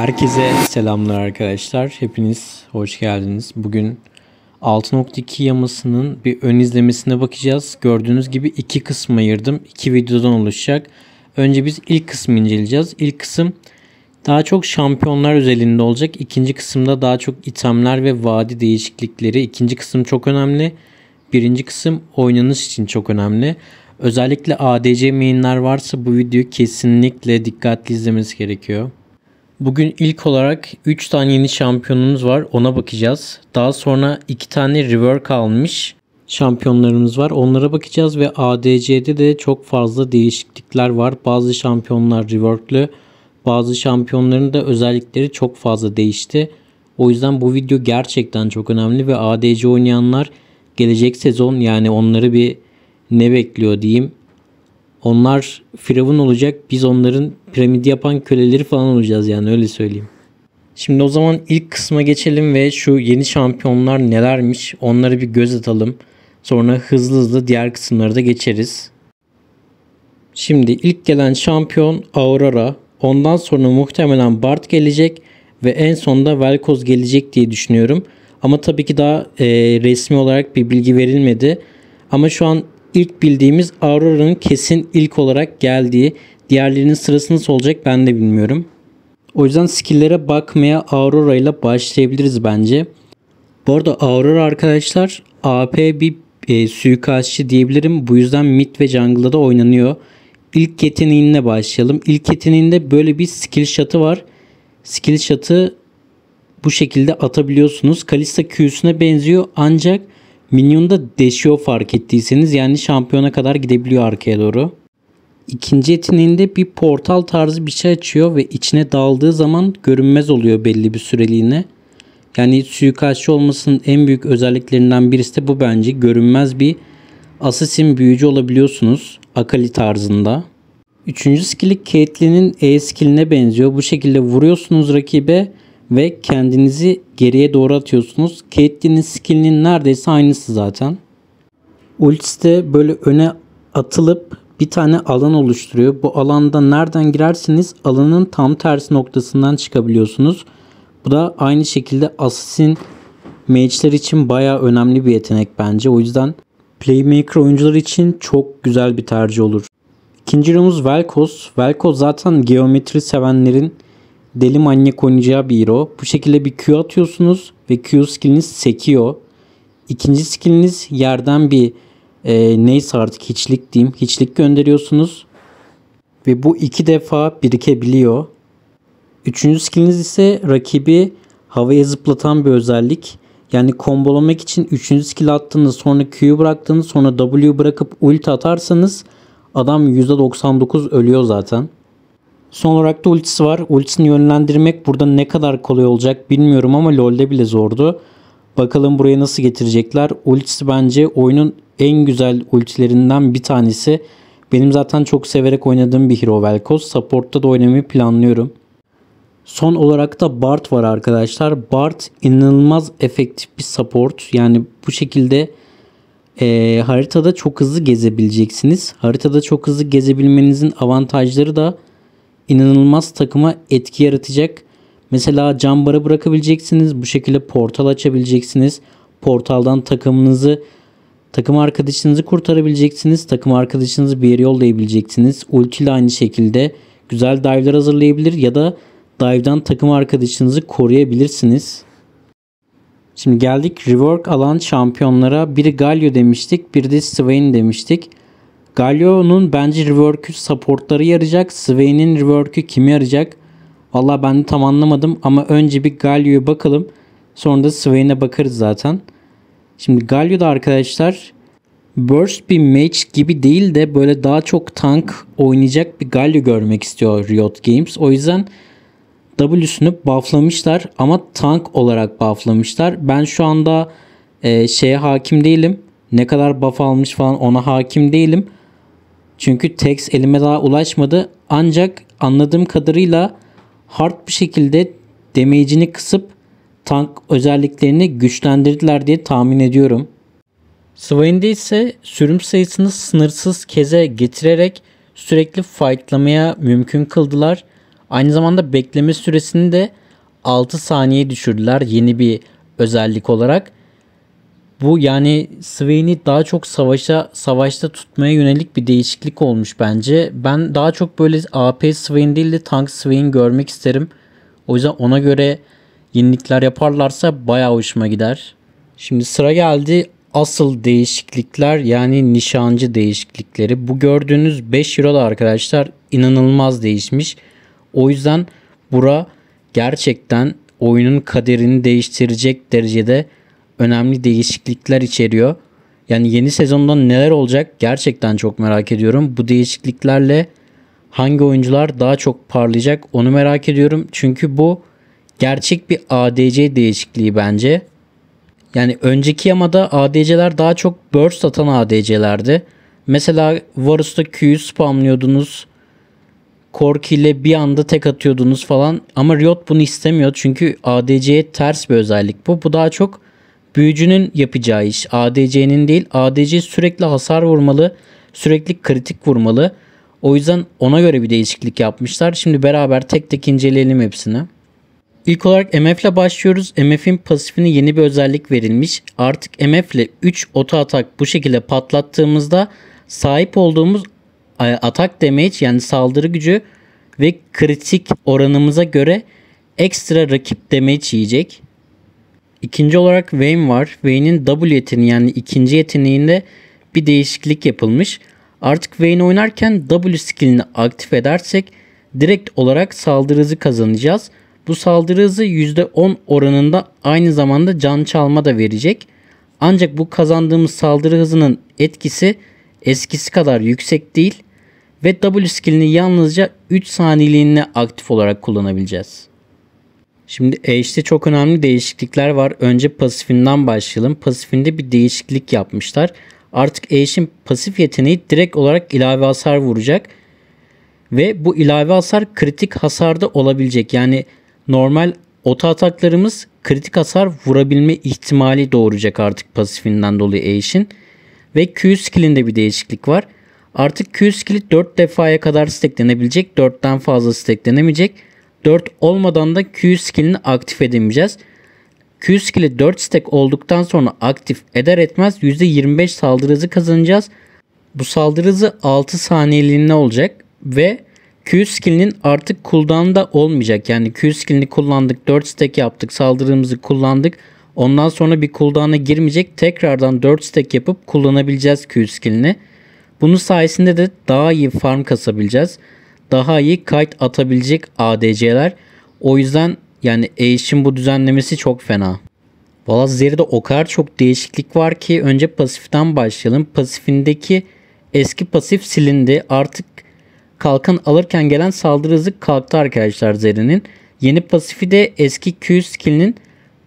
Herkese selamlar arkadaşlar. Hepiniz hoş geldiniz. Bugün 6.2 yamasının bir ön izlemesine bakacağız. Gördüğünüz gibi iki kısma ayırdım. İki videodan oluşacak. Önce biz ilk kısmı inceleyeceğiz. İlk kısım daha çok şampiyonlar özelinde olacak. İkinci kısımda daha çok itemler ve vadi değişiklikleri. İkinci kısım çok önemli. Birinci kısım oynanış için çok önemli. Özellikle ADC main'ler varsa bu videoyu kesinlikle dikkatli izlemesi gerekiyor. Bugün ilk olarak 3 tane yeni şampiyonumuz var. Ona bakacağız. Daha sonra 2 tane rework almış şampiyonlarımız var. Onlara bakacağız ve ADC'de de çok fazla değişiklikler var. Bazı şampiyonlar rework'lü. Bazı şampiyonların da özellikleri çok fazla değişti. O yüzden bu video gerçekten çok önemli ve ADC oynayanlar gelecek sezon, yani onları bir ne bekliyor diyeyim. Onlar firavun olacak. Biz onların piramidi yapan köleleri falan olacağız, yani öyle söyleyeyim. Şimdi o zaman ilk kısma geçelim ve şu yeni şampiyonlar nelermiş onları bir göz atalım. Sonra hızlı hızlı diğer kısımlara da geçeriz. Şimdi ilk gelen şampiyon Aurora. Ondan sonra muhtemelen Bard gelecek ve en sonunda Vel'Koz gelecek diye düşünüyorum. Ama tabii ki daha resmi olarak bir bilgi verilmedi. Ama şu an İlk bildiğimiz Aurora'nın kesin ilk olarak geldiği. Diğerlerinin sırası nasıl olacak ben de bilmiyorum. O yüzden skill'lere bakmaya Aurora ile başlayabiliriz bence. Bu arada Aurora arkadaşlar AP bir suikastçı diyebilirim. Bu yüzden mid ve jungle'da da oynanıyor. İlk yeteneğinle başlayalım. İlk yeteneğinde böyle bir skill shot'ı var. Skill shot'ı bu şekilde atabiliyorsunuz. Kalista Q'suna benziyor ancak Minyon'da deşiyor fark ettiyseniz, yani şampiyona kadar gidebiliyor arkaya doğru. İkinci yeteneğinde bir portal tarzı bir şey açıyor ve içine daldığı zaman görünmez oluyor belli bir süreliğine. Yani suikastçı olmasının en büyük özelliklerinden birisi de bu bence. Görünmez bir assassin büyücü olabiliyorsunuz Akali tarzında. Üçüncü skill'i Caitlyn'in E skill'ine benziyor. Bu şekilde vuruyorsunuz rakibe ve kendinizi geriye doğru atıyorsunuz. Caitlyn'in skill'inin neredeyse aynısı zaten. Ultisi de böyle öne atılıp bir tane alan oluşturuyor. Bu alanda nereden girerseniz alanın tam tersi noktasından çıkabiliyorsunuz. Bu da aynı şekilde Assassin mage'ler için bayağı önemli bir yetenek bence. O yüzden Playmaker oyuncular için çok güzel bir tercih olur. İkinci hero'muz Vel'Koz. Vel'Koz zaten geometri sevenlerin deli manyak oynayacağı bir hero. Bu şekilde bir Q atıyorsunuz ve Q skilliniz sekiyor. İkinci skilliniz yerden bir neyse artık hiçlik diyeyim. Hiçlik gönderiyorsunuz. Ve bu 2 defa birikebiliyor. Üçüncü skilliniz ise rakibi havaya zıplatan bir özellik. Yani kombolamak için üçüncü skill attığınız, sonra Q'yu bıraktığınız, sonra W bırakıp ulti atarsanız adam %99 ölüyor zaten. Son olarak da ultisi var. Ultisini yönlendirmek burada ne kadar kolay olacak bilmiyorum ama LoL'de bile zordu. Bakalım buraya nasıl getirecekler. Ultisi bence oyunun en güzel ultilerinden bir tanesi. Benim zaten çok severek oynadığım bir hero Vel'Koz. Support'ta da oynamayı planlıyorum. Son olarak da Bard var arkadaşlar. Bard inanılmaz efektif bir support. Yani bu şekilde haritada çok hızlı gezebileceksiniz. Haritada çok hızlı gezebilmenizin avantajları da İnanılmaz takıma etki yaratacak. Mesela cam bara bırakabileceksiniz. Bu şekilde portal açabileceksiniz. Portaldan takım arkadaşınızı kurtarabileceksiniz. Takım arkadaşınızı bir yere yollayabileceksiniz. Ulti ile aynı şekilde güzel dive'lar hazırlayabilir ya da dive'dan takım arkadaşınızı koruyabilirsiniz. Şimdi geldik rework alan şampiyonlara. Biri Galio demiştik, biri de Swain demiştik. Galio'nun bence rework'ü supportları yarayacak. Swain'in rework'ü kimi yarayacak? Vallahi ben de tam anlamadım ama önce bir Galio'ya bakalım. Sonra da Swain'e bakarız zaten. Şimdi Galio'da arkadaşlar burst bir mage gibi değil de böyle daha çok tank oynayacak bir Galio görmek istiyor Riot Games. O yüzden W'sünü bufflamışlar ama tank olarak bufflamışlar. Ben şu anda şeye hakim değilim. Ne kadar buff almış falan ona hakim değilim. Çünkü text elime daha ulaşmadı. Ancak anladığım kadarıyla hard bir şekilde damage'ini kısıp tank özelliklerini güçlendirdiler diye tahmin ediyorum. Swain'de ise sürüm sayısını sınırsız keze getirerek sürekli fightlamaya mümkün kıldılar. Aynı zamanda bekleme süresini de 6 saniye düşürdüler yeni bir özellik olarak. Bu yani Swain'i daha çok savaşta tutmaya yönelik bir değişiklik olmuş bence. Ben daha çok böyle AP Swain değil de tank Swain görmek isterim. O yüzden ona göre yenilikler yaparlarsa bayağı hoşuma gider. Şimdi sıra geldi asıl değişiklikler, yani nişancı değişiklikleri. Bu gördüğünüz 5 euro da arkadaşlar inanılmaz değişmiş. O yüzden bura gerçekten oyunun kaderini değiştirecek derecede önemli değişiklikler içeriyor. Yani yeni sezonda neler olacak gerçekten çok merak ediyorum. Bu değişikliklerle hangi oyuncular daha çok parlayacak onu merak ediyorum. Çünkü bu gerçek bir ADC değişikliği bence. Yani önceki yamada ADC'ler daha çok burst atan ADC'lerdi. Mesela Varus'ta Q'yu spamlıyordunuz. Corki ile bir anda tek atıyordunuz falan. Ama Riot bunu istemiyor. Çünkü ADC'ye ters bir özellik bu. Bu daha çok büyücünün yapacağı iş. ADC'nin değil. ADC sürekli hasar vurmalı. Sürekli kritik vurmalı. O yüzden ona göre bir değişiklik yapmışlar. Şimdi beraber tek tek inceleyelim hepsini. İlk olarak MF ile başlıyoruz. MF'in pasifine yeni bir özellik verilmiş. Artık MF ile 3 oto atak bu şekilde patlattığımızda sahip olduğumuz atak damage, yani saldırı gücü ve kritik oranımıza göre ekstra rakip damage yiyecek. İkinci olarak Vayne var. Vayne'in W yeteneği, yani ikinci yeteneğinde bir değişiklik yapılmış. Artık Vayne oynarken W skillini aktif edersek direkt olarak saldırı hızı kazanacağız. Bu saldırı hızı %10 oranında aynı zamanda can çalma da verecek. Ancak bu kazandığımız saldırı hızının etkisi eskisi kadar yüksek değil ve W skillini yalnızca 3 saniyeliğine aktif olarak kullanabileceğiz. Şimdi Ashe'de çok önemli değişiklikler var. Önce pasifinden başlayalım. Pasifinde bir değişiklik yapmışlar. Artık Ashe'in pasif yeteneği direkt olarak ilave hasar vuracak. Ve bu ilave hasar kritik hasarda olabilecek. Yani normal oto ataklarımız kritik hasar vurabilme ihtimali doğuracak artık pasifinden dolayı Ashe'in. Ve Q skillinde bir değişiklik var. Artık Q skilli 4 defaya kadar stacklenebilecek. 4'ten fazla stacklenemeyecek. 4 olmadan da Q skillini aktif edemeyeceğiz. Q skilli 4 stack olduktan sonra aktif eder etmez %25 saldırı hızı kazanacağız. Bu saldırı hızı 6 saniyeliğine olacak ve Q skillinin artık cooldown'da olmayacak. Yani Q skillini kullandık, 4 stack yaptık, saldırımızı kullandık. Ondan sonra bir cooldown'a girmeyecek. Tekrardan 4 stack yapıp kullanabileceğiz Q skillini. Bunun sayesinde de daha iyi farm kasabileceğiz. Daha iyi kite atabilecek ADC'ler. O yüzden yani Ashe'in bu düzenlemesi çok fena. Valla Zeri'de o kadar çok değişiklik var ki önce pasiften başlayalım. Pasifindeki eski pasif silindi. Artık kalkan alırken gelen saldırı hızı kalktı arkadaşlar Zeri'nin. Yeni pasifi de eski Q skillinin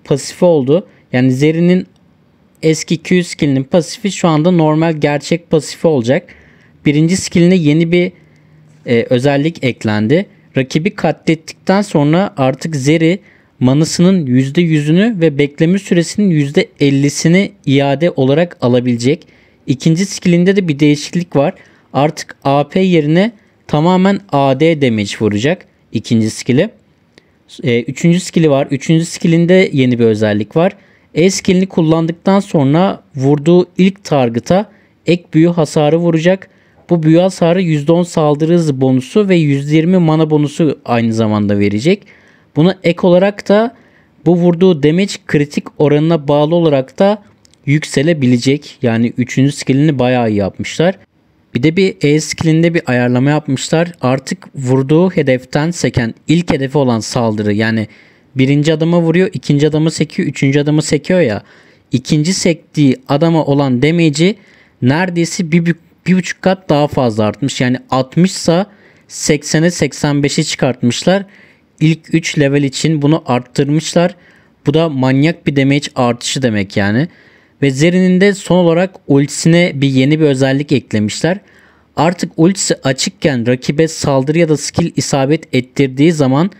pasifi oldu. Yani Zeri'nin eski Q skillinin pasifi şu anda normal gerçek pasifi olacak. Birinci skilline yeni bir özellik eklendi. Rakibi katlettikten sonra artık Zeri manasının %100'ünü ve bekleme süresinin %50'sini iade olarak alabilecek. İkinci skillinde de bir değişiklik var. Artık AP yerine tamamen AD damage vuracak ikinci skilli. Üçüncü skilli var. Üçüncü skillinde yeni bir özellik var. E skillini kullandıktan sonra vurduğu ilk target'a ek büyü hasarı vuracak. Bu büyü hasarı %10 saldırı hızı bonusu ve %20 mana bonusu aynı zamanda verecek. Buna ek olarak da bu vurduğu damage kritik oranına bağlı olarak da yükselebilecek. Yani 3. skillini bayağı iyi yapmışlar. Bir de bir E skillinde bir ayarlama yapmışlar. Artık vurduğu hedeften seken ilk hedefi olan saldırı, yani birinci adama vuruyor, ikinci adama sekiyor, üçüncü adama sekiyor ya. İkinci sektiği adama olan damage'i neredeyse bir buçuk kat daha fazla artmış. Yani 60 ise 80'e 85'e çıkartmışlar. İlk 3 level için bunu arttırmışlar. Bu da manyak bir damage artışı demek yani. Ve Zeri'nin de son olarak ultisine yeni bir özellik eklemişler. Artık ultisi açıkken rakibe saldırı ya da skill isabet ettirdiği zaman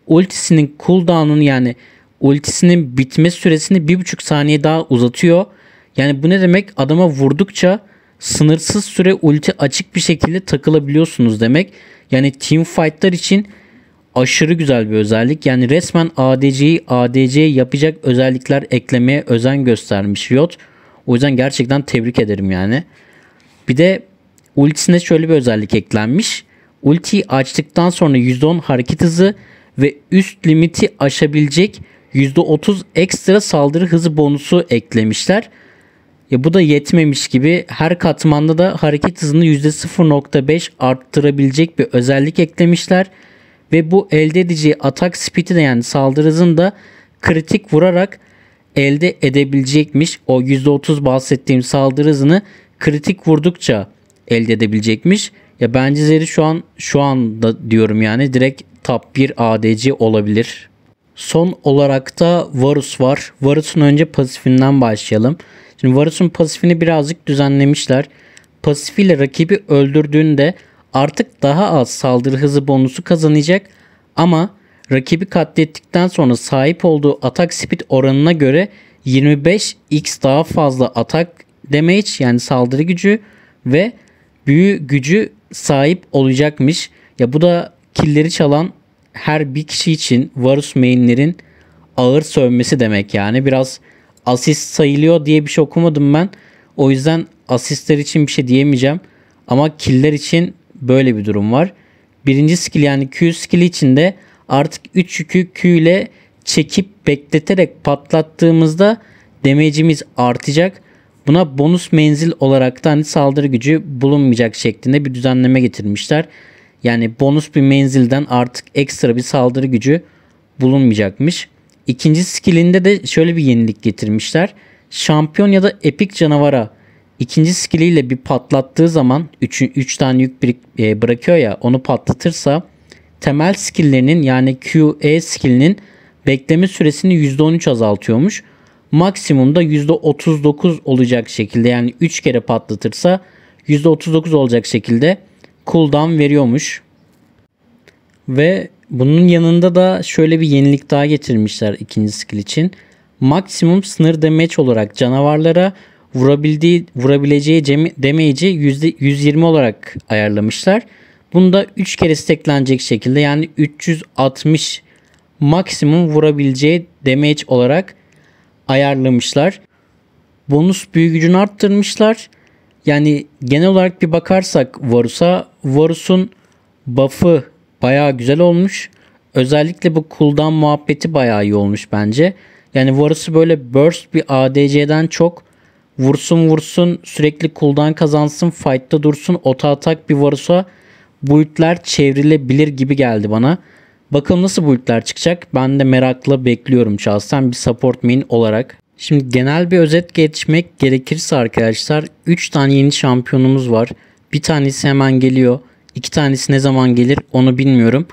ultisinin cooldown'unu, yani ultisinin bitme süresini 1,5 saniye daha uzatıyor. Yani bu ne demek? Adama vurdukça sınırsız süre ulti açık bir şekilde takılabiliyorsunuz demek. Yani team fight'lar için aşırı güzel bir özellik. Yani resmen ADC'yi ADC yapacak özellikler eklemeye özen göstermiş Riot. O yüzden gerçekten tebrik ederim yani. Bir de ultisine şöyle bir özellik eklenmiş. Ultiyi açtıktan sonra %10 hareket hızı ve üst limiti aşabilecek %30 ekstra saldırı hızı bonusu eklemişler. Ya bu da yetmemiş gibi her katmanda da hareket hızını %0.5 arttırabilecek bir özellik eklemişler. Ve bu elde edeceği atak speed'i de yani saldırı hızını da kritik vurarak elde edebilecekmiş. O %30 bahsettiğim saldırı hızını kritik vurdukça elde edebilecekmiş. Ya bence Zeri şu anda diyorum yani direkt top 1 ADC olabilir. Son olarak da Varus var. Varus'un önce pasifinden başlayalım. Şimdi Varus'un pasifini birazcık düzenlemişler. Pasifiyle rakibi öldürdüğünde artık daha az saldırı hızı bonusu kazanacak ama rakibi katlettikten sonra sahip olduğu atak speed oranına göre 25x daha fazla atak damage yani saldırı gücü ve büyü gücü sahip olacakmış. Ya bu da killleri çalan her bir kişi için Varus mainlerin ağır sövmesi demek yani. Biraz asist sayılıyor diye bir şey okumadım ben. O yüzden asistler için bir şey diyemeyeceğim. Ama killer için böyle bir durum var. Birinci skill yani Q skilli için de artık 3 yükü Q ile çekip bekleterek patlattığımızda damage'imiz artacak. Buna bonus menzil olarak da hani saldırı gücü bulunmayacak şeklinde bir düzenleme getirmişler. Yani bonus bir menzilden artık ekstra bir saldırı gücü bulunmayacakmış. İkinci skillinde de şöyle bir yenilik getirmişler. Şampiyon ya da epik canavara ikinci skilliyle bir patlattığı zaman 3 tane yük bırakıyor ya onu patlatırsa temel skilllerinin yani QE skillinin bekleme süresini %13 azaltıyormuş. Maksimumda %39 olacak şekilde yani 3 kere patlatırsa %39 olacak şekilde cooldown veriyormuş. Ve bunun yanında da şöyle bir yenilik daha getirmişler ikinci skill için. Maksimum sınır damage olarak canavarlara vurabileceği damage'i %120 olarak ayarlamışlar. Bunu da 3 kere stacklenecek şekilde yani 360 maksimum vurabileceği damage olarak ayarlamışlar. Bonus büyü gücünü arttırmışlar. Yani genel olarak bir bakarsak Varus'un buff'ı bayağı güzel olmuş. Özellikle bu cooldown muhabbeti bayağı iyi olmuş bence. Yani Varus'u böyle burst bir ADC'den çok vursun sürekli cooldown kazansın fight'ta dursun ota atak bir Varus'a build'ler çevrilebilir gibi geldi bana. Bakalım nasıl build'ler çıkacak. Ben de merakla bekliyorum şahsen bir support main olarak. Şimdi genel bir özet geçmek gerekirse arkadaşlar 3 tane yeni şampiyonumuz var. Bir tanesi hemen geliyor. 2 tanesi ne zaman gelir onu bilmiyorum.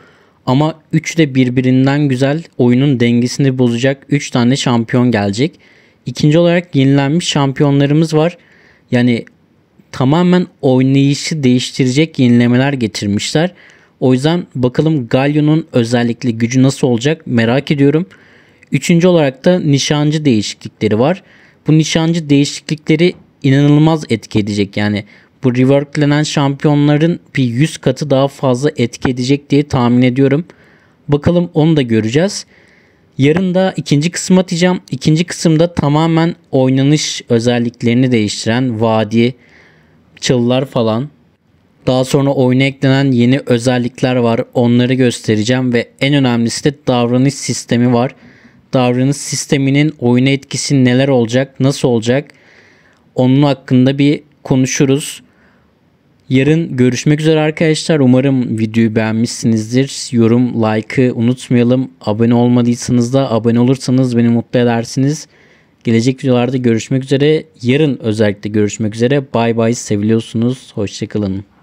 Ama 3 de birbirinden güzel oyunun dengesini bozacak 3 tane şampiyon gelecek. İkinci olarak yenilenmiş şampiyonlarımız var. Yani tamamen oynayışı değiştirecek yenilemeler getirmişler. O yüzden bakalım Galio'nun özellikle gücü nasıl olacak merak ediyorum. Üçüncü olarak da nişancı değişiklikleri var. Bu nişancı değişiklikleri inanılmaz etki edecek. Yani bu reworklenen şampiyonların bir 100 katı daha fazla etki edecek diye tahmin ediyorum. Bakalım onu da göreceğiz. Yarın da ikinci kısım atacağım. İkinci kısımda tamamen oynanış özelliklerini değiştiren vadi, çalılar falan. Daha sonra oyuna eklenen yeni özellikler var. Onları göstereceğim ve en önemlisi de davranış sistemi var. Davranış sisteminin oyuna etkisi neler olacak, nasıl olacak? Onun hakkında bir konuşuruz. Yarın görüşmek üzere arkadaşlar. Umarım videoyu beğenmişsinizdir. Yorum, like'ı unutmayalım. Abone olmadıysanız da abone olursanız beni mutlu edersiniz. Gelecek videolarda görüşmek üzere. Yarın özellikle görüşmek üzere. Bye bye, seviliyorsunuz. Hoşçakalın.